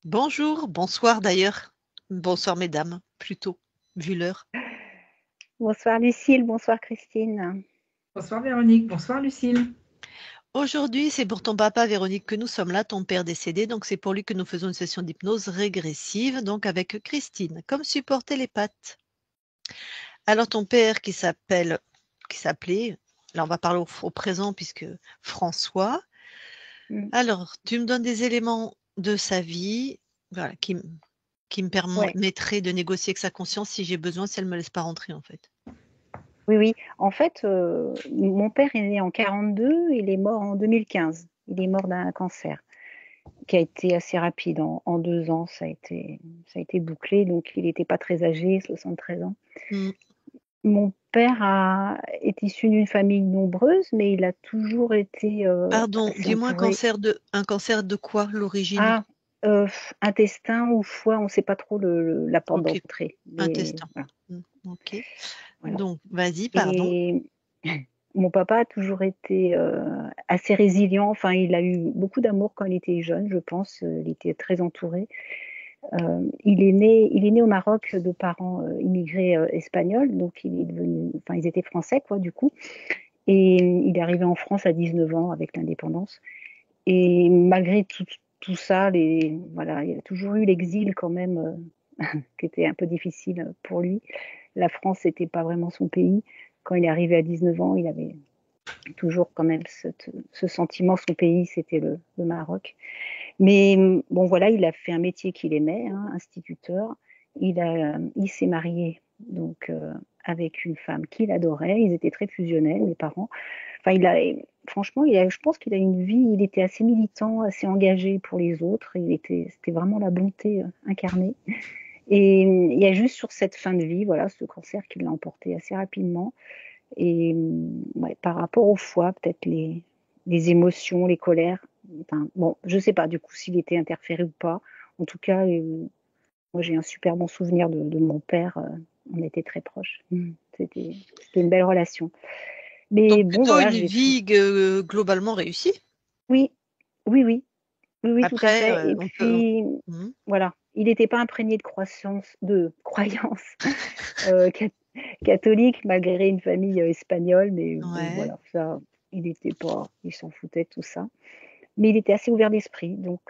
Bonjour, bonsoir d'ailleurs. Bonsoir mesdames, plutôt, vu l'heure. Bonsoir Lucille, bonsoir Christine. Bonsoir Véronique, bonsoir Lucille. Aujourd'hui, c'est pour ton papa Véronique que nous sommes là, ton père décédé, donc c'est pour lui que nous faisons une session d'hypnose régressive, donc avec Christine, comme support télépathe. Alors ton père qui s'appelait, là on va parler au présent puisque François. Alors, tu me donnes des éléments de sa vie, voilà, qui me Ouais, permettraient de négocier avec sa conscience si j'ai besoin, si elle me laisse pas rentrer en fait. oui, oui. En fait, mon père est né en 42, il est mort en 2015. Il est mort d'un cancer qui a été assez rapide. En 2 ans, ça a été bouclé, donc il n'était pas très âgé, 73 ans. Mm. Mon père est issu d'une famille nombreuse, mais il a toujours été Pardon, assez dis-moi entouré. Un cancer de quoi, l'origine? Ah, intestin ou foie, on ne sait pas trop la porte OK, d'entrée. Mais intestin. voilà, OK. voilà. Donc vas-y, pardon. Et mon papa a toujours été assez résilient. Enfin, il a eu beaucoup d'amour quand il était jeune, je pense. Il était très entouré. Il est né au Maroc de parents immigrés espagnols, donc enfin, ils étaient français, quoi, du coup. Et il est arrivé en France à 19 ans avec l'indépendance. Et malgré tout ça, voilà, il a toujours eu l'exil quand même, qui était un peu difficile pour lui. La France, n'était pas vraiment son pays. Quand il est arrivé à 19 ans, il avait toujours quand même ce sentiment, son pays, c'était le Maroc. Mais bon, voilà, il a fait un métier qu'il aimait, hein, instituteur. Il s'est marié donc avec une femme qu'il adorait. Ils étaient très fusionnels, mes parents. Enfin, franchement, je pense qu'il a une vie. Il était assez militant, assez engagé pour les autres. C'était vraiment la bonté incarnée. Et il y a juste sur cette fin de vie, voilà, ce cancer qui l'a emporté assez rapidement. Et ouais, par rapport au foie, peut-être les émotions, les colères. Enfin, bon, je sais pas du coup s'il était interféré ou pas. En tout cas, moi j'ai un super bon souvenir de mon père. On était très proches. C'était une belle relation. Donc Mais bon, plutôt voilà, une vie globalement réussie. oui, oui, oui, oui, oui, tout à Après, fait. Et on peut. puis, Mhm. voilà, il n'était pas imprégné de croyances euh, ca- catholiques, malgré une famille espagnole. Mais bon, Ouais. voilà, ça, il s'en foutait de tout ça. Mais il était assez ouvert d'esprit. Donc,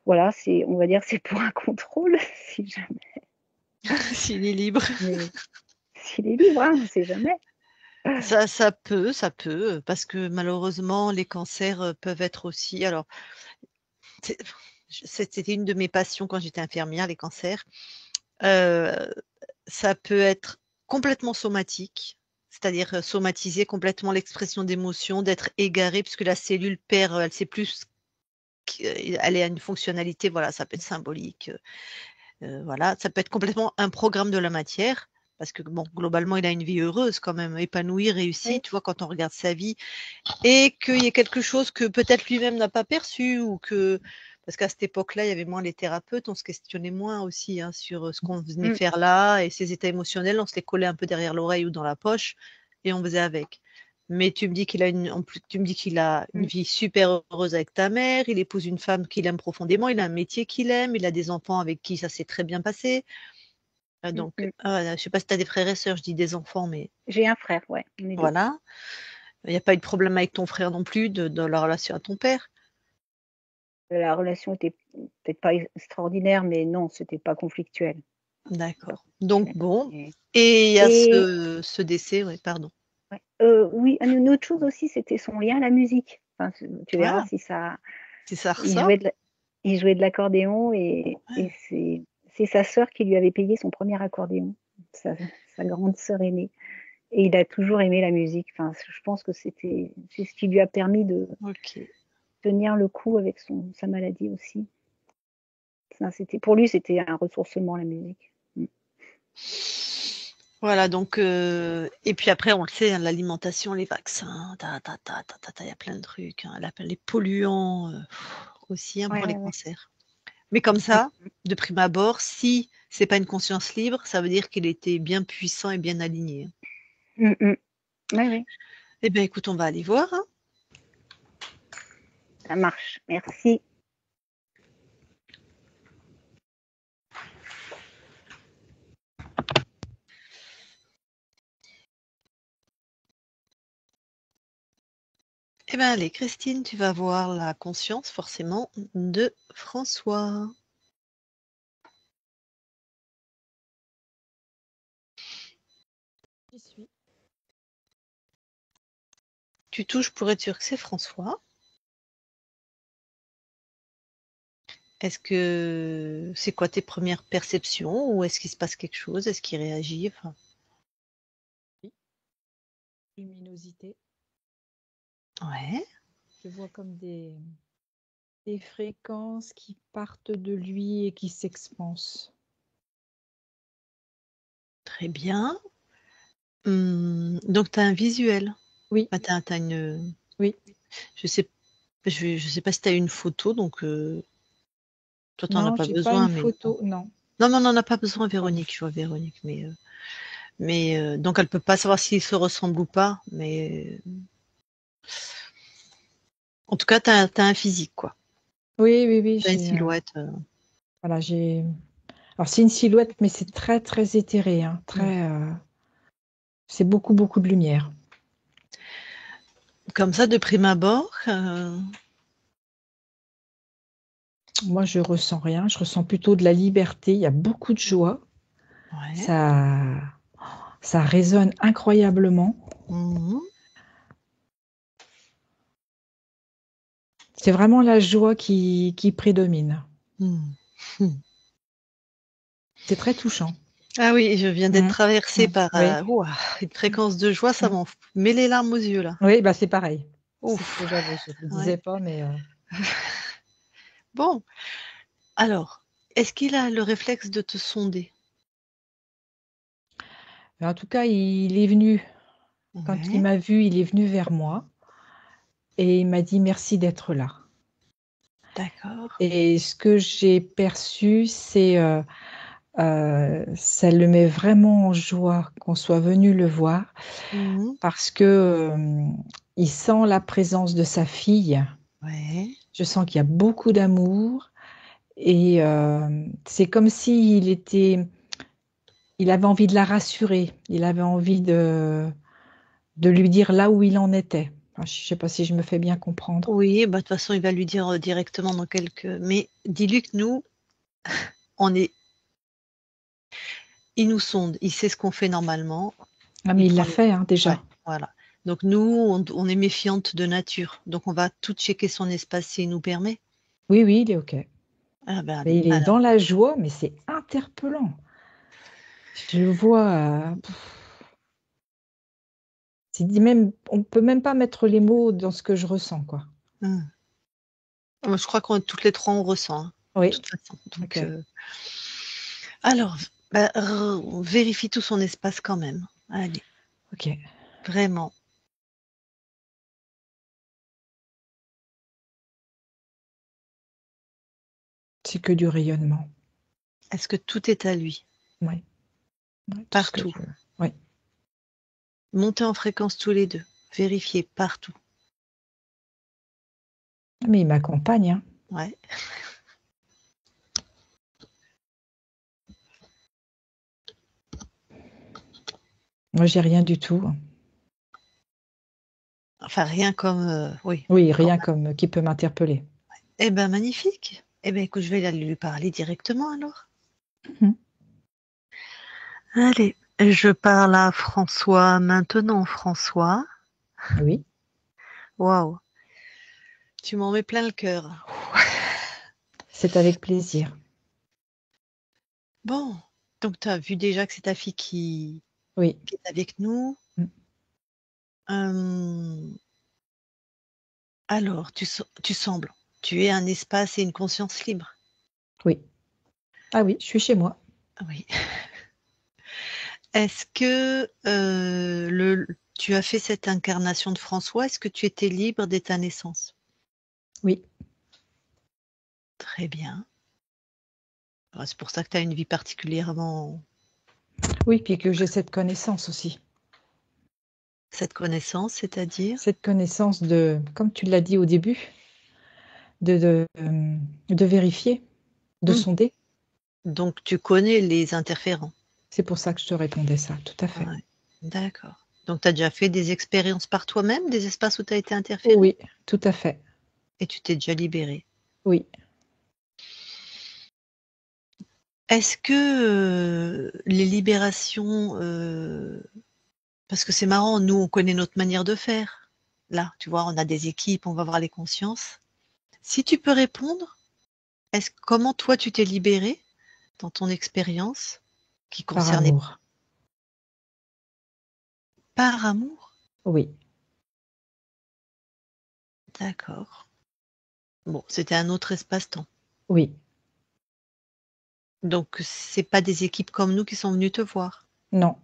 voilà, on va dire, c'est pour un contrôle, si jamais. S'il est libre. Mais s'il est libre, hein, on ne sait jamais. Ça peut, parce que malheureusement, les cancers peuvent être aussi. Alors, c'est- c'était une de mes passions quand j'étais infirmière, les cancers. Euh, Ça peut être complètement somatique, c'est-à-dire somatiser complètement l'expression d'émotion, d'être égaré, puisque la cellule perd, elle sait plus, elle a une fonctionnalité, voilà, ça peut être symbolique, voilà, ça peut être complètement un programme de la matière, parce que bon, globalement, il a une vie heureuse quand même, épanouie, réussie, Oui. tu vois, quand on regarde sa vie, et qu'il y ait quelque chose que peut-être lui-même n'a pas perçu, ou que parce qu'à cette époque-là, il y avait moins les thérapeutes, on se questionnait moins aussi hein, sur ce qu'on venait Mm, faire là, et ses états émotionnels, on se les collait un peu derrière l'oreille ou dans la poche, et on faisait avec. Mais tu me dis en plus, tu me dis qu'il a une mm, vie super heureuse avec ta mère, il épouse une femme qu'il aime profondément, il a un métier qu'il aime, il a des enfants avec qui ça s'est très bien passé. mm, Donc, mm. je sais pas si tu as des frères et sœurs, je dis des enfants, mais J'ai un frère, ouais, on est deux. voilà. Il n'y a pas eu de problème avec ton frère non plus, de la relation à ton père. La relation était peut-être pas extraordinaire, mais non, c'était pas conflictuel. Pas D'accord. Donc conflictuel. bon, et il y a Et ce décès, oui, pardon. ouais, oui, une autre chose aussi, c'était son lien à la musique. Enfin, tu verras Ah, si ça. si ça Il ressort. jouait il jouait de l'accordéon et c'est sa sœur qui lui avait payé son premier accordéon, sa grande sœur aînée. Et il a toujours aimé la musique. Enfin, je pense que c'est ce qui lui a permis de Ok. tenir le coup avec sa maladie aussi. Pour lui, c'était un ressourcement, la musique. Mm. Voilà, donc, et puis après, on le sait, hein, l'alimentation, les vaccins, il y a plein de trucs, hein, les polluants aussi hein, Ouais, pour les ouais, ouais. cancers. Mais comme Mm, ça, de prime abord, si c'est pas une conscience libre, ça veut dire qu'il était bien puissant et bien aligné. mm, mm. Ouais, ouais, Eh bien, écoute, on va aller voir. Hein. ça marche. Merci. Eh bien, allez, Christine, tu vas voir la conscience, forcément, de François. J'y suis. Tu touches pour être sûr que c'est François. Est-ce que c'est quoi tes premières perceptions ou est-ce qu'il se passe quelque chose? Est-ce qu'il réagit? Enfin, Luminosité. ouais, Je vois comme des fréquences qui partent de lui et qui s'expansent. très bien. Donc, tu as un visuel. Oui, Enfin, t'as une... oui. Je sais pas si tu as une photo, donc toi, tu n'en as Non, pas j'ai pas besoin. une Mais photo. Non. non, mais on n'en a pas besoin, Véronique. Je vois Véronique. Mais donc, elle peut pas savoir s'ils se ressemblent ou pas. Mais en tout cas, tu as un physique, quoi. Oui, oui, oui. Tu as une J'ai, silhouette. voilà, j'ai. Alors, c'est une silhouette, mais c'est très, très éthéré. Hein, très. C'est beaucoup, beaucoup de lumière. Comme ça, de prime abord. Moi, je ressens rien. Je ressens plutôt de la liberté. Il y a beaucoup de joie. Ouais. Ça résonne incroyablement. Mhm. C'est vraiment la joie qui prédomine. Mhm. C'est très touchant. Ah oui, je viens d'être traversée par Oui. une fréquence de joie, ça m'en met les larmes aux yeux, là. Oui, bah c'est pareil. C'est ce Ouf. que j'avais. Je ne le Ouais. disais pas, mais Bon, alors, est-ce qu'il a le réflexe de te sonder? en tout cas, il est venu. Quand il Ouais, m'a vu, il est venu vers moi et il m'a dit merci d'être là. d'accord. Et ce que j'ai perçu, c'est ça le met vraiment en joie qu'on soit venu le voir Mhm. parce que il sent la présence de sa fille. Ouais. Je sens qu'il y a beaucoup d'amour et c'est comme s'il il avait envie de la rassurer. Il avait envie de lui dire là où il en était. Enfin, je ne sais pas si je me fais bien comprendre. Oui, bah, de toute façon, il va lui dire directement dans quelques... Mais dis-lui que nous, on est... il nous sonde, il sait ce qu'on fait normalement. Ah, mais Il il prend l'a les... fait hein, Ouais, déjà. voilà. Donc nous, on est méfiante de nature. Donc on va tout checker son espace s'il nous permet. Oui, oui, il est OK. Ah ben Mais allez, il est dans alors. la joie, mais c'est interpellant. Je le vois. C'est dit même, on peut même pas mettre les mots dans ce que je ressens, quoi. Je crois qu'on toutes les trois, on ressent, hein, de Oui, toute façon. Donc, OK. alors, bah, vérifie tout son espace quand même. Allez, OK. vraiment. C'est que du rayonnement. Est-ce que tout est à lui? Oui. Ouais, tout ce que Partout. je. Oui. Montez en fréquence tous les deux. Vérifiez partout. Mais il m'accompagne, hein. Ouais. Moi, j'ai rien du tout. Enfin, rien comme... oui. Oui, Quand rien comme qui peut m'interpeller. Eh ben, magnifique. Eh ben, écoute, je vais aller lui parler directement alors. Mhm. Allez, je parle à François maintenant, François. Oui. Waouh, tu m'en mets plein le cœur. C'est avec plaisir. Bon, donc tu as vu déjà que c'est ta fille Oui. qui est avec nous. Mm. Alors, tu sembles, tu es un espace et une conscience libre. Oui. Ah oui, je suis chez moi. Oui. Est-ce que tu as fait cette incarnation de François? Est-ce que tu étais libre dès ta naissance? Oui. Très bien. C'est pour ça que tu as une vie particulièrement... Oui, puis que j'ai cette connaissance aussi. Cette connaissance, c'est-à-dire? Cette connaissance de, comme tu l'as dit au début, de vérifier, de Hmm. sonder. Donc, tu connais les interférents. C'est pour ça que je te répondais ça, tout à fait. Ouais. D'accord. Donc, tu as déjà fait des expériences par toi-même, des espaces où tu as été interféré? Oui, tout à fait. Et tu t'es déjà libéré. Oui. Est-ce que les libérations, parce que c'est marrant, nous, on connaît notre manière de faire. Là, tu vois, on a des équipes, on va voir les consciences. Si tu peux répondre, comment toi tu t'es libéré dans ton expérience qui Par concernait amour. par amour? Oui. D'accord. Bon, c'était un autre espace-temps. Oui. Donc, c'est pas des équipes comme nous qui sont venues te voir. Non.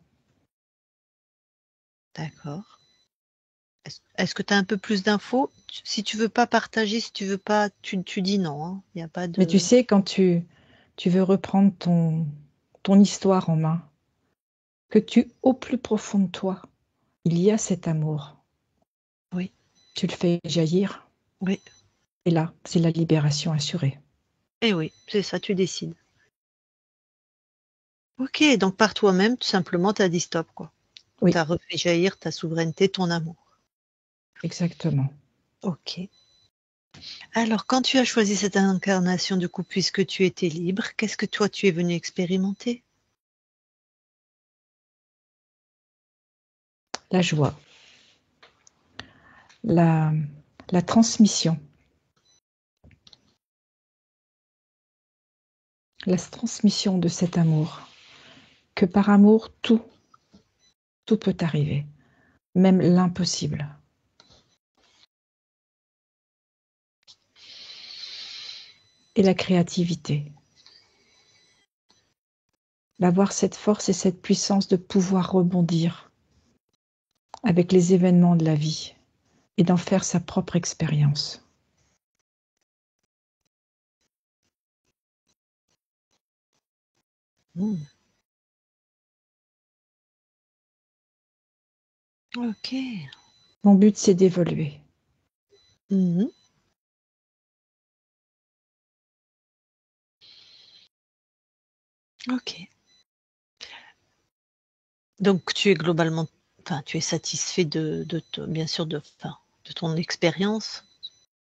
D'accord. Est-ce que tu as un peu plus d'infos? Si tu veux pas partager, si tu veux pas, tu dis non, hein. Il n'y a pas Mais tu de... sais, quand tu veux reprendre ton histoire en main, que au plus profond de toi, il y a cet amour. Oui, Tu le fais jaillir. oui. Et là, c'est la libération assurée. Et oui, c'est ça, tu décides. Ok, donc par toi-même, tout simplement, tu as dit stop, quoi. Tu Oui, as refait jaillir ta souveraineté, ton amour. exactement. Ok. Alors, quand tu as choisi cette incarnation du coup, puisque tu étais libre, qu'est-ce que toi tu es venu expérimenter? La joie, la, la transmission, la transmission de cet amour. Que par amour, tout peut arriver, même l'impossible. Et la créativité. D'avoir cette force et cette puissance de pouvoir rebondir avec les événements de la vie et d'en faire sa propre expérience. Hmm. Ok. Mon but, c'est d'évoluer. Mhm. Ok. Donc tu es globalement, enfin, tu es satisfait bien sûr, de ton expérience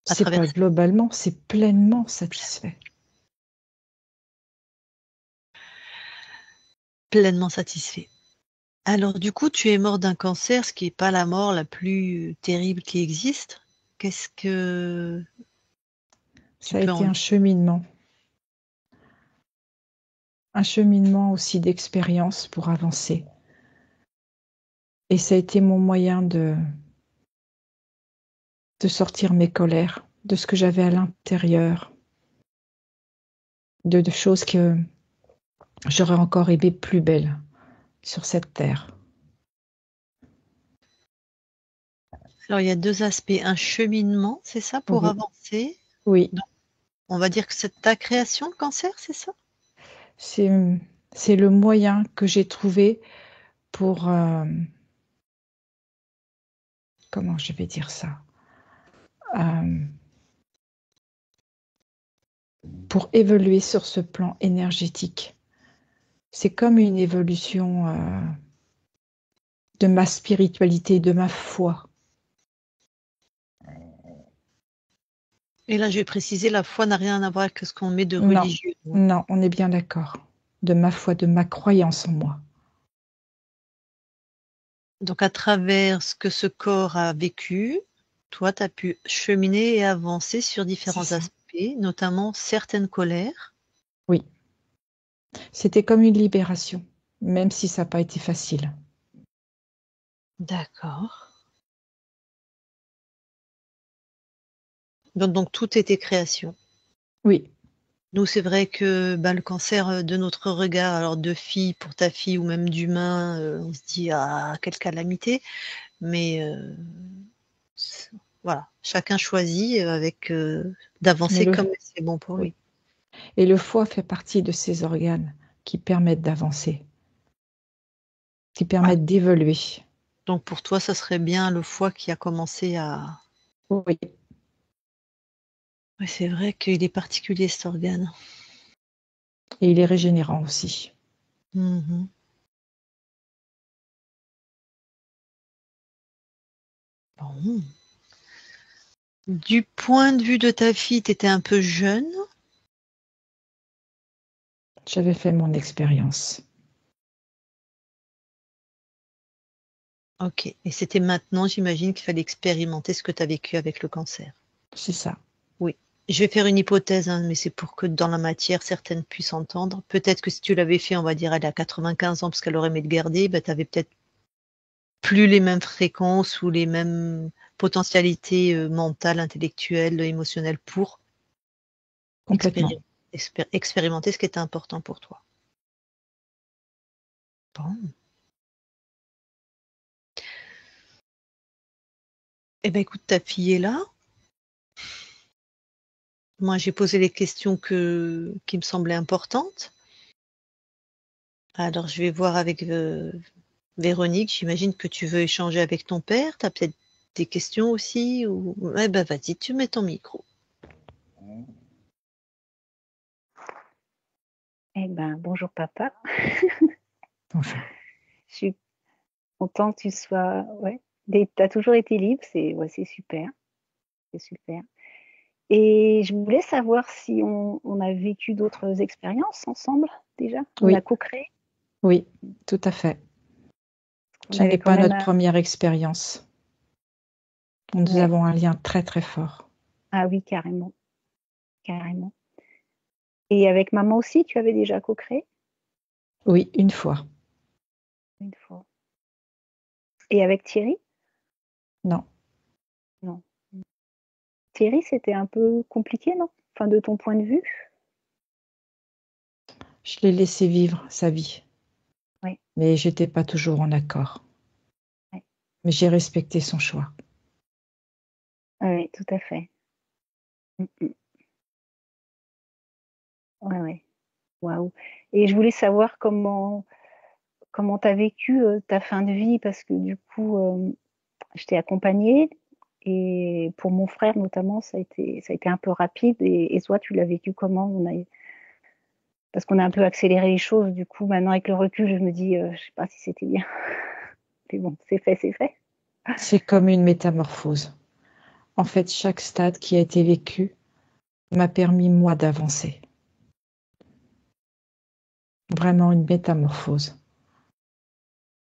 à C'est travers pas globalement, c'est pleinement satisfait. pleinement satisfait. Alors du coup, tu es mort d'un cancer, ce qui est pas la mort la plus terrible qui existe. Qu'est-ce que tu Ça a peux été en... un cheminement aussi d'expérience pour avancer. Et ça a été mon moyen de sortir mes colères, de ce que j'avais à l'intérieur, de choses que j'aurais encore aimé plus belles sur cette terre. Alors il y a deux aspects, un cheminement, c'est ça, pour Oui, avancer. oui, Donc, on va dire que c'est ta création, le cancer, c'est ça? c'est c'est le moyen que j'ai trouvé pour comment je vais dire ça, euh, pour évoluer sur ce plan énergétique. C'est comme une évolution de ma spiritualité, de ma foi. Et là, je vais préciser, la foi n'a rien à voir avec ce qu'on met de Non, religieux, hein. non, on est bien d'accord. De ma foi, de ma croyance en moi. Donc à travers ce que ce corps a vécu, toi, tu as pu cheminer et avancer sur C'est différents ça. aspects, notamment certaines colères. Oui, c'était comme une libération, même si ça n'a pas été facile. D'accord. Donc tout était création. Oui, Nous, c'est vrai que bah, le cancer de notre regard, alors de fille pour ta fille ou même d'humain, on se dit ah quelle calamité, mais voilà, chacun choisit avec mais d'avancer comme c'est bon pour oui. lui. Et le foie fait partie de ces organes qui permettent d'avancer, qui Ah, permettent d'évoluer. donc pour toi, ça serait bien le foie qui a commencé à... Oui, Ouais, c'est vrai qu'il est particulier cet organe. et il est régénérant aussi. Mhm. Bon. Du point de vue de ta fille, tu étais un peu jeune. J'avais fait mon expérience. Ok. Et c'était maintenant, j'imagine, qu'il fallait expérimenter ce que tu as vécu avec le cancer. C'est ça. Oui. Je vais faire une hypothèse, hein, mais c'est pour que dans la matière, certaines puissent entendre. Peut-être que si tu l'avais fait, on va dire, elle a 95 ans, parce qu'elle aurait aimé le garder, tu avais peut-être plus les mêmes fréquences ou les mêmes potentialités mentales, intellectuelles, émotionnelles pour Complètement. expérimenter ce qui était important pour toi. Bon. Eh bien, écoute, ta fille est là. Moi, j'ai posé les questions qui me semblaient importantes. Alors, je vais voir avec Véronique. J'imagine que tu veux échanger avec ton père. Tu as peut-être des questions aussi ou... Eh ben, vas-y, tu mets ton micro. Eh ben, bonjour papa. Bonjour. Je suis contente que tu sois. Ouais. Tu as toujours été libre, c'est super. C'est super. Et je voulais savoir si on a vécu d'autres expériences ensemble déjà. On Oui, a co-créé. oui, tout à fait. On Ce avait n'est quand pas même notre première expérience. Nous ouais. avons un lien très très fort. Ah oui, carrément. Carrément. Et avec maman aussi, tu avais déjà co-créé Oui, une fois. une fois. Et avec Thierry? Non, Non. Thierry, c'était un peu compliqué, non? Enfin, de ton point de vue? je l'ai laissé vivre sa vie, Oui, mais j'étais pas toujours en accord. oui, Mais j'ai respecté son choix. oui, tout à fait. Mm, mm. Ouais, ouais. Waouh. Et je voulais savoir comment tu as vécu ta fin de vie, parce que du coup, je t'ai accompagnée. Et pour mon frère notamment, ça a été un peu rapide. Et toi, tu l'as vécu comment? Parce qu'on a un peu accéléré les choses. Du coup, maintenant, avec le recul, je me dis, je sais pas si c'était bien. Mais bon, c'est fait, c'est fait. C'est comme une métamorphose. En fait, chaque stade qui a été vécu m'a permis, moi, d'avancer. Vraiment une métamorphose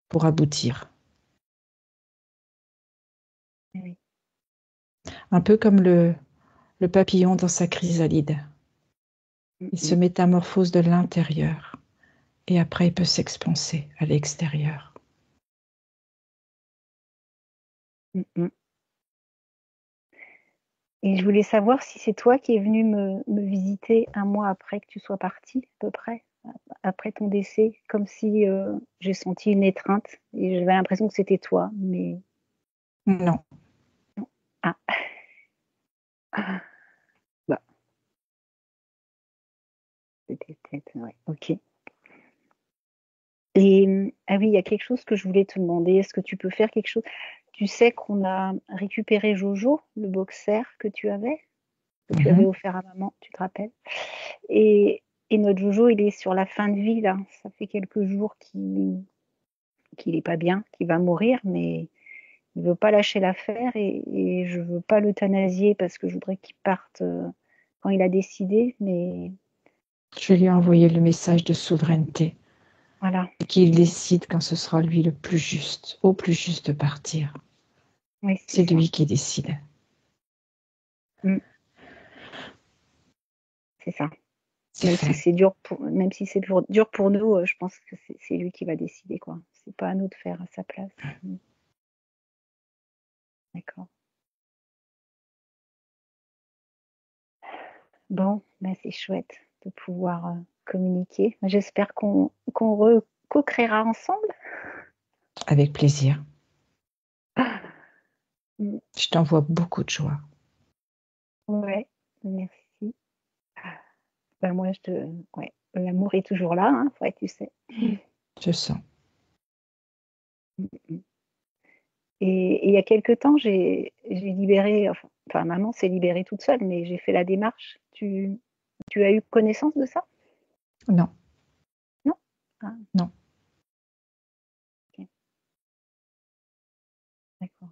pour aboutir. Oui. Un peu comme le papillon dans sa chrysalide. Mm, Il se mm, métamorphose de l'intérieur et après il peut s'expanser à l'extérieur. mm, mm. Et je voulais savoir si c'est toi qui es venu me visiter un mois après que tu sois partie, à peu près, après ton décès, comme si j'ai senti une étreinte et j'avais l'impression que c'était toi, mais Non, non. Ah, bah, c'était peut-être, ouais, ok. Et ah oui, il y a quelque chose que je voulais te demander. Est-ce que tu peux faire quelque chose? Tu sais qu'on a récupéré Jojo, le boxer que tu avais mhm. offert à maman, tu te rappelles? Et notre Jojo, il est sur la fin de vie là. Ça fait quelques jours qu'il est pas bien, qu'il va mourir, mais il veut pas lâcher l'affaire et je veux pas l'euthanasier parce que je voudrais qu'il parte quand il a décidé, mais Je lui ai envoyé le message de souveraineté voilà. et qu'il décide quand ce sera lui le plus juste, au plus juste de partir. Oui, c'est C'est ça. lui qui décide. Mm, c'est ça. C'est fait. Même si c'est dur pour nous, je pense que c'est lui qui va décider, quoi. C'est pas à nous de faire à sa place. Mm, d'accord. Bon, ben c'est chouette de pouvoir communiquer. J'espère qu'on co-créera ensemble. Avec plaisir. Mm, Je t'envoie beaucoup de joie. ouais, merci. Ben moi, ouais, l'amour est toujours là, hein, ouais, tu sais. Je sens. Mm, mm. Et il y a quelque temps, j'ai libéré, enfin, maman s'est libérée toute seule, mais j'ai fait la démarche. Tu as eu connaissance de ça? Non, Non? Ah, non. ok, d'accord.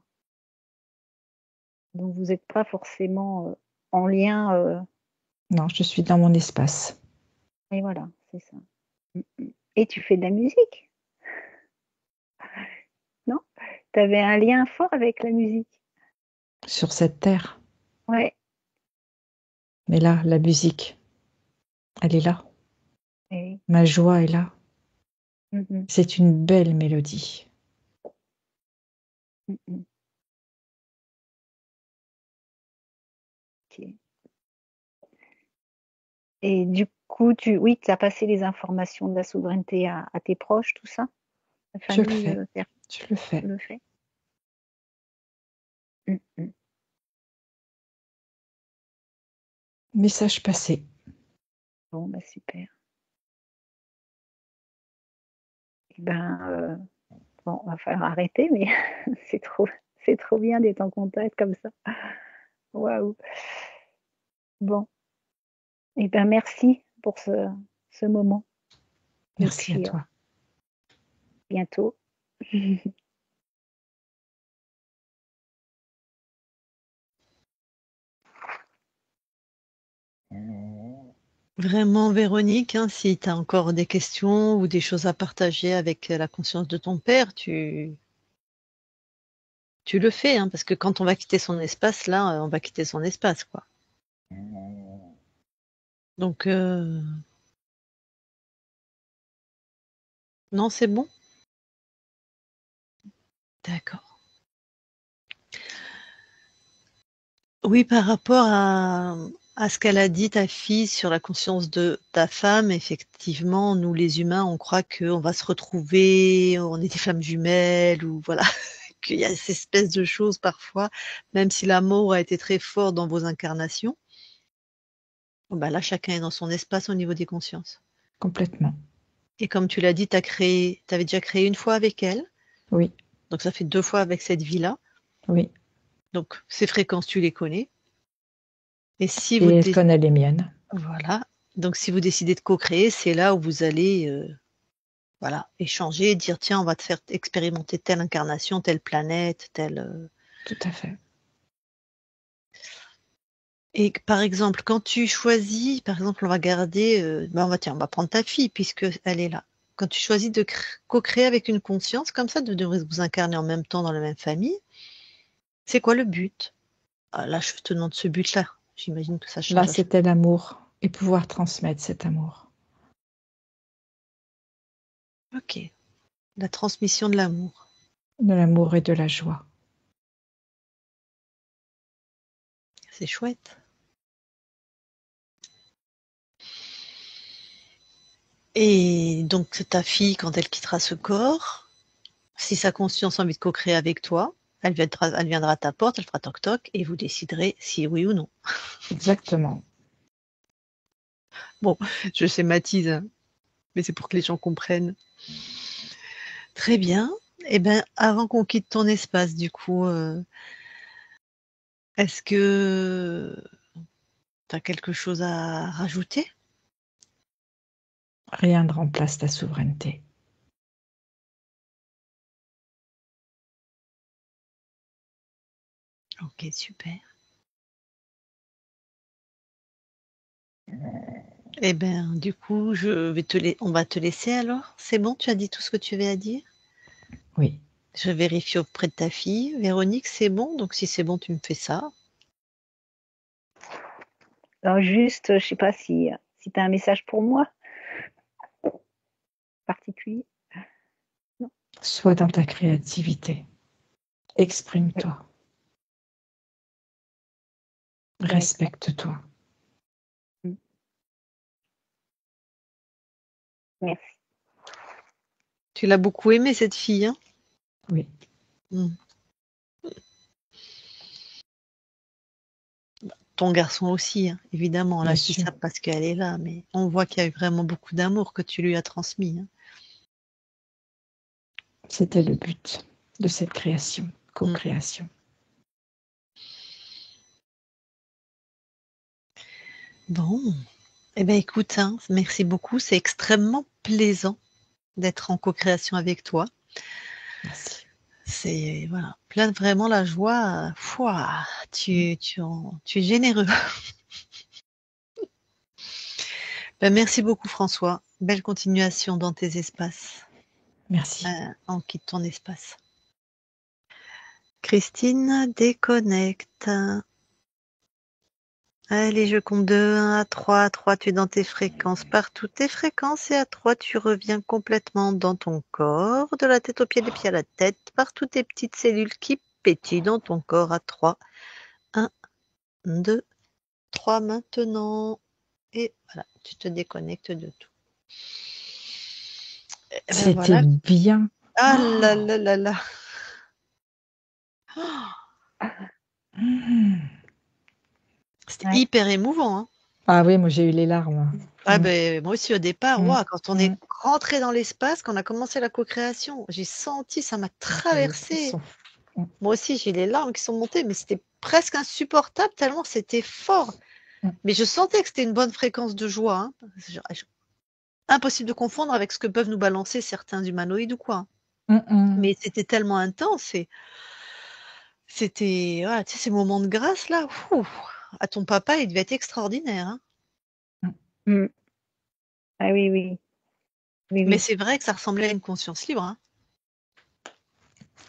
Donc, vous n'êtes pas forcément en lien. Non, je suis dans mon espace. Et voilà, c'est ça. Et tu fais de la musique, non? Tu avais un lien fort avec la musique. Sur cette terre. Ouais. Mais là, la musique, elle est là. Et, Ma joie est là. mhm, C'est une belle mélodie. mhm. Ok. Et du coup, tu as passé les informations de la souveraineté à tes proches, tout ça? La Je le famille, fais. Je le tu fais. le fais? Mhm. Message passé. Bon, bah super. Eh ben, bon, va falloir arrêter, mais c'est trop bien d'être en contact comme ça. Waouh. Bon, eh ben merci pour ce moment. Et Merci à puis, toi. bientôt. Vraiment, Véronique, hein, si tu as encore des questions ou des choses à partager avec la conscience de ton père, tu le fais, hein, parce que quand on va quitter son espace, là, on va quitter son espace, quoi. Donc, non, c'est bon? D'accord. Oui, par rapport à ce qu'elle a dit, ta fille, sur la conscience de ta femme, effectivement, nous, les humains, on croit qu'on va se retrouver, on est des flammes jumelles, ou voilà, qu'il y a cette espèce de choses parfois, même si l'amour a été très fort dans vos incarnations. Bon, bah là, chacun est dans son espace au niveau des consciences. Complètement. Et comme tu l'as dit, t'avais déjà créé une fois avec elle, Oui, donc ça fait 2 fois avec cette vie-là. oui. Donc ces fréquences, tu les connais. Et si vous Et elle connaît les miennes. voilà, donc si vous décidez de co-créer, c'est là où vous allez voilà, échanger, dire tiens, on va te faire expérimenter telle incarnation, telle planète, telle. Tout à fait. Et par exemple, quand tu choisis, par exemple, on va garder, on va prendre ta fille puisque elle est là. Quand tu choisis de co-créer avec une conscience comme ça, de vous incarner en même temps dans la même famille, c'est quoi le but? Ah, là, je te demande ce but-là. J'imagine que ça Là, change à chaque c'était l'amour et pouvoir transmettre cet amour. fois. Ok, la transmission de l'amour. De l'amour et de la joie. C'est chouette. Et donc, ta fille, quand elle quittera ce corps, si sa conscience a envie de co-créer avec toi, elle viendra à ta porte, elle fera toc-toc et vous déciderez si oui ou non. Exactement. Bon, je schématise, hein, mais c'est pour que les gens comprennent. Très bien. Eh bien, avant qu'on quitte ton espace, du coup, est-ce que tu as quelque chose à rajouter? Rien ne remplace ta souveraineté. Ok, super. Eh bien, du coup, on va te laisser alors. C'est bon, tu as dit tout ce que tu avais à dire? Oui. Je vérifie auprès de ta fille. Véronique, c'est bon? Donc, si c'est bon, tu me fais ça. Alors juste, je sais pas si tu as un message pour moi particulier. Non. Sois dans ta créativité. Exprime-toi. D'accord. Respecte-toi. Merci. Tu l'as beaucoup aimée, cette fille, hein? Oui. Mm. Ton garçon aussi, hein, évidemment. Bien Là, je dis sûr. ça parce qu'elle est là, mais on voit qu'il y a eu vraiment beaucoup d'amour que tu lui as transmis, hein. C'était le but de cette création, Mm. co-création. Bon, eh bien, écoute, hein, merci beaucoup. C'est extrêmement plaisant d'être en co-création avec toi. Merci. C'est voilà, plein vraiment la joie. Fouah, tu es généreux. Ben, merci beaucoup François. Belle continuation dans tes espaces. Merci. On quitte ton espace. Christine déconnecte. Allez, je compte de 1 à 3. À 3, tu es dans tes fréquences, partout tes fréquences. Et à 3, tu reviens complètement dans ton corps, de la tête aux pieds, des pieds à la tête, partout tes petites cellules qui pétillent dans ton corps. À 3. 1, 2, 3 maintenant. Et voilà, tu te déconnectes de tout. Et ben C'était voilà. bien. Ah là là là là. C'était Ouais. hyper émouvant. Hein. Ah oui, moi j'ai eu les larmes. Ah ben, moi aussi au départ, Mm. quand on est rentré dans l'espace, quand on a commencé la co-création, j'ai senti, ça m'a traversé. Moi aussi, j'ai les larmes qui sont montées, mais c'était presque insupportable tellement c'était fort. Mais je sentais que c'était une bonne fréquence de joie. Hein. Impossible de confondre avec ce que peuvent nous balancer certains humanoïdes ou quoi. Mais c'était tellement intense et c'était, voilà, tu sais, ces moments de grâce là, à ton papa, il devait être extraordinaire. Hein. Mm. Ah oui, oui. Oui, Mais oui. c'est vrai que ça ressemblait à une conscience libre, hein,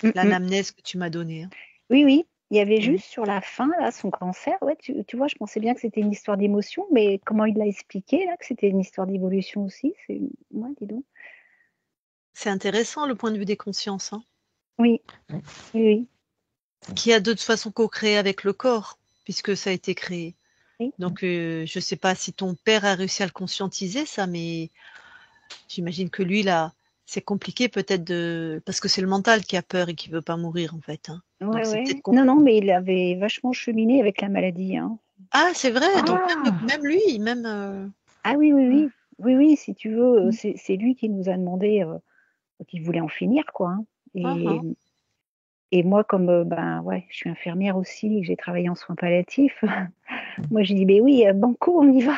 Mm, mm. l'anamnèse que tu m'as donnée. Hein. Oui, oui. Il y avait Mhm. juste sur la fin, là, son cancer. Ouais, tu vois, je pensais bien que c'était une histoire d'émotion, mais comment il l'a expliqué, là, que c'était une histoire d'évolution aussi, c'est. Ouais, dis donc. C'est intéressant le point de vue des consciences, hein, Oui, oui, oui. qui a de toute façon co-créé avec le corps, puisque ça a été créé. Oui. Donc, je ne sais pas si ton père a réussi à le conscientiser, ça, mais j'imagine que lui, là, c'est compliqué peut-être parce que c'est le mental qui a peur et qui veut pas mourir, en fait. Hein. Ouais, Donc, c'est peut-être ouais. Non, non, mais il avait vachement cheminé avec la maladie, hein. Ah, c'est vrai, donc Ah, même lui, même. ah oui, oui, oui. Oui, oui, si tu veux, c'est lui qui nous a demandé qu'il voulait en finir, quoi. Hein. Ah, Et moi, comme ben ouais, je suis infirmière aussi, et que j'ai travaillé en soins palliatifs, moi j'ai dit, ben oui, banco, on y va.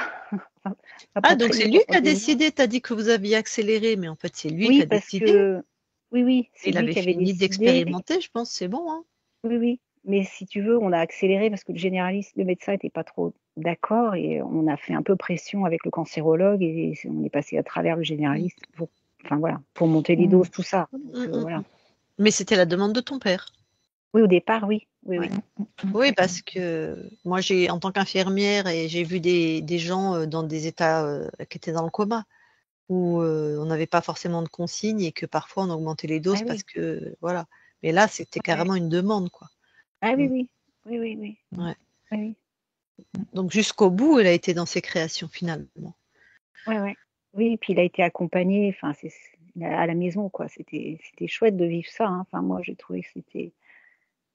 On va Ah, pas donc traîner c'est lui qui a pendant des mois. décidé. Tu as dit que vous aviez accéléré, mais en fait, c'est lui qui Oui, a parce décidé. que, oui, oui, c'est Il lui avait qui avait fini décidé. d'expérimenter, je pense, c'est bon. Hein. Oui, oui. Mais si tu veux, on a accéléré parce que le généraliste, le médecin n'était pas trop d'accord et on a fait un peu pression avec le cancérologue et on est passé à travers le généraliste pour, enfin voilà, pour monter les doses, tout ça. Donc voilà. Mais c'était la demande de ton père. Oui, au départ, oui. Oui, Ouais. oui. Oui, parce que moi, en tant qu'infirmière, et j'ai vu des gens dans des états qui étaient dans le coma, où on n'avait pas forcément de consignes et que parfois on augmentait les Ah doses parce oui. que, voilà. Mais là, c'était Ouais. carrément une demande, quoi. Ah oui, Mm. oui. Oui, oui, oui. Ouais. Oui, Donc jusqu'au bout, elle a été dans ses créations finalement. oui. Ouais, ouais. Oui, et puis il a été accompagné, enfin, à la maison, quoi. C'était chouette de vivre ça. Hein. Enfin, moi, j'ai trouvé que c'était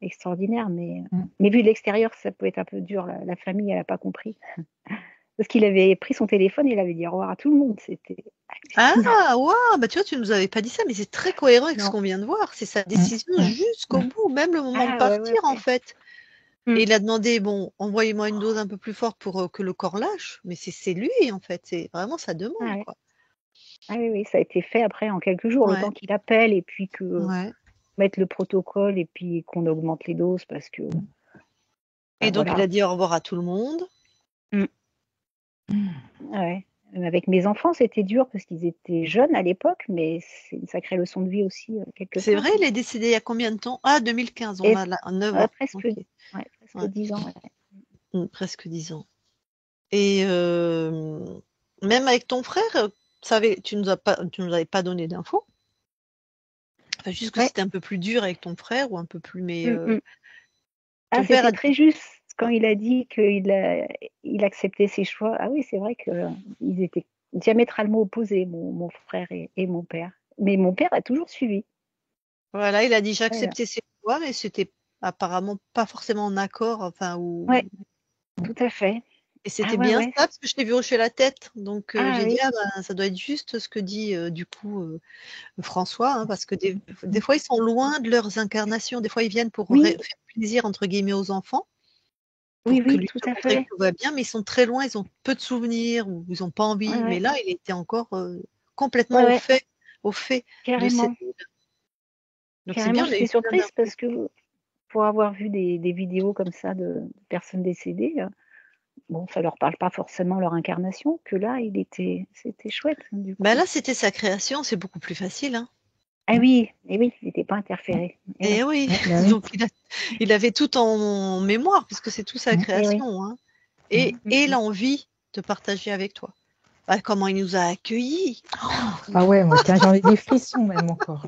extraordinaire, mais vu de l'extérieur, ça peut être un peu dur. La famille, elle n'a pas compris. Parce qu'il avait pris son téléphone et il avait dit au revoir à tout le monde. C'était hallucinant. Ah, waouh, bah tu vois, tu nous avais pas dit ça, mais c'est très cohérent avec ce Non. qu'on vient de voir. C'est sa décision jusqu'au bout, même le moment de Ah ouais, ouais, partir, en ouais. fait. Mm. Et il a demandé, bon, envoyez-moi une dose un peu plus forte pour que le corps lâche. Mais c'est lui, en fait. C'est vraiment sa Ah, demande, ouais. quoi. Ah oui, oui, ça a été fait après en quelques jours, le Ouais, temps qu'il appelle et puis que ouais. mettre le protocole et puis qu'on augmente les doses parce que, Et ben donc, il voilà. a dit au revoir à tout le monde. Mm. Ouais. Avec mes enfants, c'était dur parce qu'ils étaient jeunes à l'époque, mais c'est une sacrée leçon de vie aussi, quelque C'est part. vrai, il est décédé il y a combien de temps? Ah, 2015, on Et a là, 9 ouais, ans. presque, Ok, ouais, presque ouais. 10 ans. Ouais. Presque 10 ans. Et même avec ton frère, tu nous avais pas donné d'infos. Enfin, juste que Ouais. c'était un peu plus dur avec ton frère ou un peu plus, mais Mm, mm. Ah, ton père c'était a. très juste quand il a dit il acceptait ses choix. Ah oui, c'est vrai qu'ils étaient diamétralement opposés, mon frère et mon père. Mais mon père a toujours suivi. Voilà, il a dit Voilà. j'acceptais ses choix, mais c'était apparemment pas forcément en accord, enfin, Ouais, tout à fait. et Ah c'était ouais, bien ouais. ça, parce que je t'ai vu hocher la tête. Donc Ah j'ai dit, oui. ah ben, ça doit être juste ce que dit du coup François, hein, parce que des fois ils sont loin de leurs incarnations, des fois ils viennent pour Oui, faire plaisir entre guillemets aux enfants, oui, pour que oui, lui tout te à montrer que fait. tout va bien, mais ils sont très loin, ils ont peu de souvenirs ou ils ont pas Ouais, envie. Mais ouais, là, il était encore ouais, complètement ouais, au fait de cette. carrément. Donc c'est Carrément, bien, on a j'étais eu plein surprise d'infos. parce que pour avoir vu des vidéos comme ça de personnes décédées, bon, ça leur parle pas forcément leur incarnation, que là, c'était chouette, du Bah coup. là, c'était sa création, c'est beaucoup plus facile, hein. Ah oui, et oui, il n'était pas interféré. Et Et ouais, oui, Bah oui. donc il avait tout en mémoire, puisque c'est tout sa et oui. création, hein. Et Mm. l'envie de partager avec toi. Bah, comment il nous a accueillis. Ah ouais, moi, tiens, j'en ai des frissons même encore.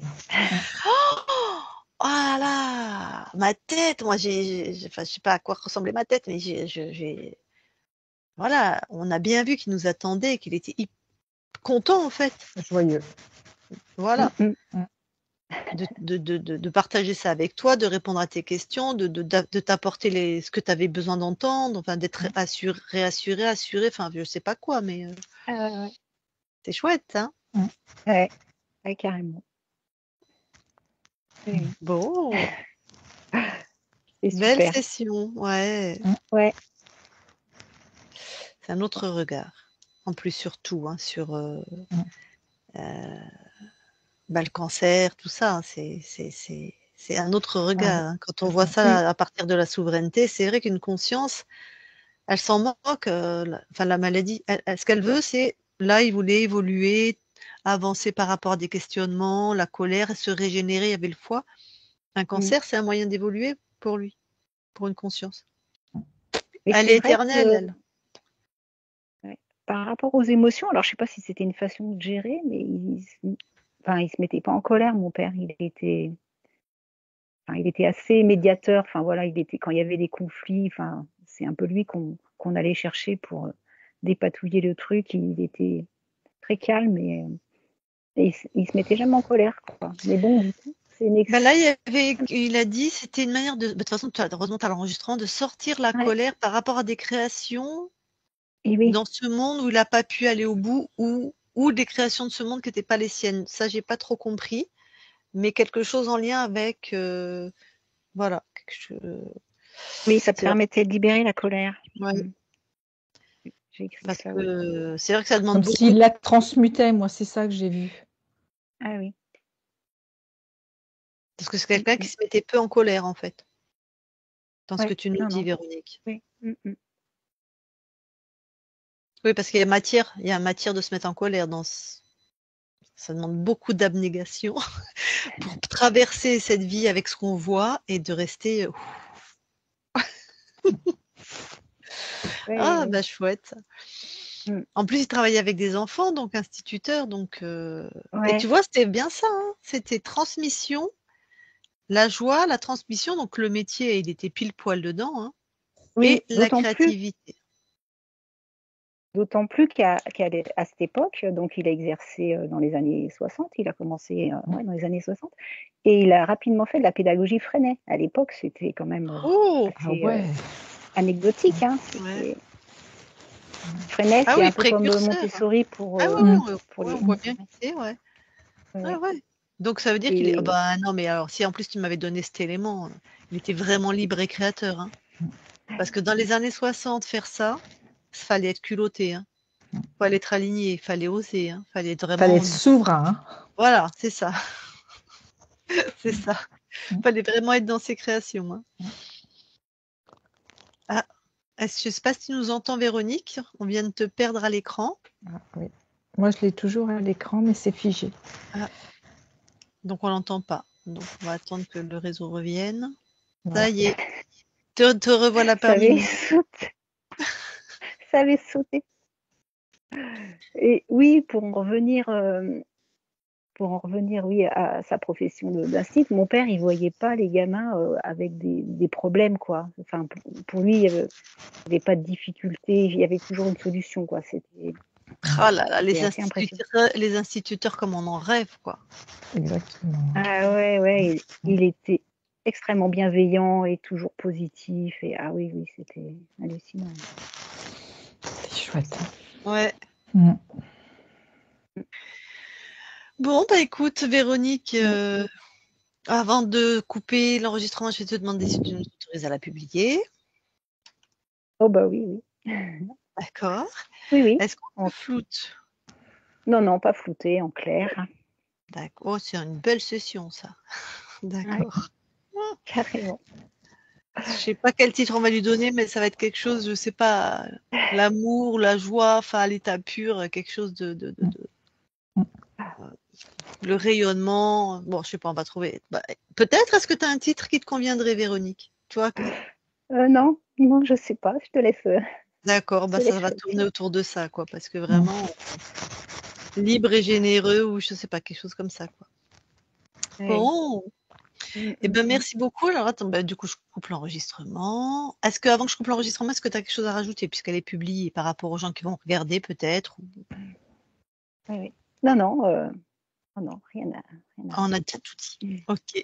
Oh là là, ma tête, moi enfin, je sais pas à quoi ressemblait ma tête, mais voilà, on a bien vu qu'il nous attendait, qu'il était content en fait. Joyeux. Voilà, Mm. de partager ça avec toi, de répondre à tes questions, de t'apporter ce que tu avais besoin d'entendre, enfin d'être réassuré, assuré, enfin je sais pas quoi, mais Ouais, c'est chouette, hein. ouais, ouais, carrément. Oui, oui. Bon, C'est belle super. session, ouais. Ouais, C'est un autre regard. En plus surtout, hein, sur bah, le cancer, tout ça, hein, c'est un autre regard, hein. Quand on voit ça à partir de la souveraineté, c'est vrai qu'une conscience, elle s'en moque, enfin la maladie, ce qu'elle veut, c'est là, il voulait évoluer, avancer par rapport à des questionnements, la colère, se régénérer, il y avait le foie. Un cancer, c'est un moyen d'évoluer pour lui, pour une conscience. mais Elle c'est est vrai éternelle, que elle. ouais, par rapport aux émotions, alors je sais pas si c'était une façon de gérer, mais enfin, il se mettait pas en colère, mon père. Enfin, il était assez médiateur. Enfin voilà, il était quand il y avait des conflits. Enfin, c'est un peu lui qu'on allait chercher pour dépatouiller le truc. Il était très calme et il se mettait jamais en colère, quoi. Mais bon, du coup, c'est une Ben là, il a dit, c'était une manière de toute façon, heureusement, tu as l'enregistrement, de sortir la ouais, colère par rapport à des créations et oui, dans ce monde où il n'a pas pu aller au bout, ou des créations de ce monde qui n'étaient pas les siennes. Ça, j'ai pas trop compris, mais quelque chose en lien avec, voilà, oui, ça te c'est vrai, permettait de libérer la colère. ouais, J'ai écrit parce ça, oui. que c'est vrai que ça demande Comme beaucoup s'il la transmutait, moi, c'est ça que j'ai vu. Ah oui. parce que c'est quelqu'un qui se mettait peu en colère, en fait, dans ce que Ouais, tu nous non, dis, non. Véronique. Oui. Oui, parce qu'il y a matière de se mettre en colère ça demande beaucoup d'abnégation pour traverser cette vie avec ce qu'on voit et de rester. Oui, Ah, oui. bah chouette. Mm. En plus, il travaillait avec des enfants, donc instituteur. Donc, et tu Ouais. vois, c'était bien ça, hein. C'était transmission, la joie, la transmission. Donc, le métier, il était pile poil dedans, hein, et Oui, la créativité. d'autant plus à cette époque, donc il a exercé dans les années 60, il a commencé ouais, dans les années 60, et il a rapidement fait de la pédagogie Freinet. À l'époque, c'était quand même Oh, Ah assez ouais. anecdotique. Hein. ouais. Freinet, Ah c'est oui, un peu comme précurseur. Montessori pour, Ah pour ouais, les... on voit bien qui c'est, ouais. Ouais, Ouais. ouais. Donc, ça veut dire qu'il est. Ah Et bah non, mais alors, si en plus tu m'avais donné cet élément, il était vraiment libre et créateur, hein. Parce que dans les années 60, faire ça, il fallait être culotté, hein. Fallait être aligné, fallait oser, hein. Fallait être Fallait vraiment. être souverain. Hein. Voilà, c'est ça. C'est ça. Fallait vraiment être dans ses créations, hein. Ah, je sais pas si tu nous entends, Véronique. On vient de te perdre à l'écran. Ah, oui. Moi, je l'ai toujours à l'écran, mais c'est figé. Ah, donc on l'entend pas. Donc on va attendre que le réseau revienne. Voilà. Ça y est. Te revoilà ça parmi avait nous. sauté. Ça avait sauté. Et oui, pour en revenir, oui, à sa profession d'instit, mon père, il voyait pas les gamins avec des problèmes, quoi. Enfin, pour lui, il y avait pas de difficulté, il y avait toujours une solution, quoi. Oh là là, Assez impressionnant. les instituteurs comme on en rêve, quoi. Exactement. Ah ouais, il était extrêmement bienveillant et toujours positif. Et ah oui, c'était hallucinant. C'est chouette. Ouais. Mm. Bon, bah écoute, Véronique, Mm. avant de couper l'enregistrement, je vais te demander si tu nous autorises à la publier. Oh bah oui. D'accord. Oui. Est-ce qu'on te floute? Non, pas flouté, en clair. D'accord. Oh, c'est une belle session, ça. D'accord. Carrément. Je sais pas quel titre on va lui donner, mais ça va être quelque chose, je sais pas, l'amour, la joie, enfin à l'état pur, quelque chose le rayonnement. Bon, je sais pas, on va trouver. Bah, peut-être, est-ce que tu as un titre qui te conviendrait, Véronique? Tu vois? Non, non, je sais pas. Je te laisse, D'accord, je bah te laisse ça va choisir. tourner autour de ça, quoi, parce que vraiment libre et généreux ou je sais pas, quelque chose comme ça, quoi. Ouais. Bon, eh ben Mm. merci beaucoup. Alors attends, bah, du coup, je coupe l'enregistrement. Est-ce que avant que je coupe l'enregistrement, est-ce que tu as quelque chose à rajouter puisqu'elle est publiée par rapport aux gens qui vont regarder peut-être Oui, oui. Non, non, non, rien à Ah, on a déjà tout dit. Mm. Ok.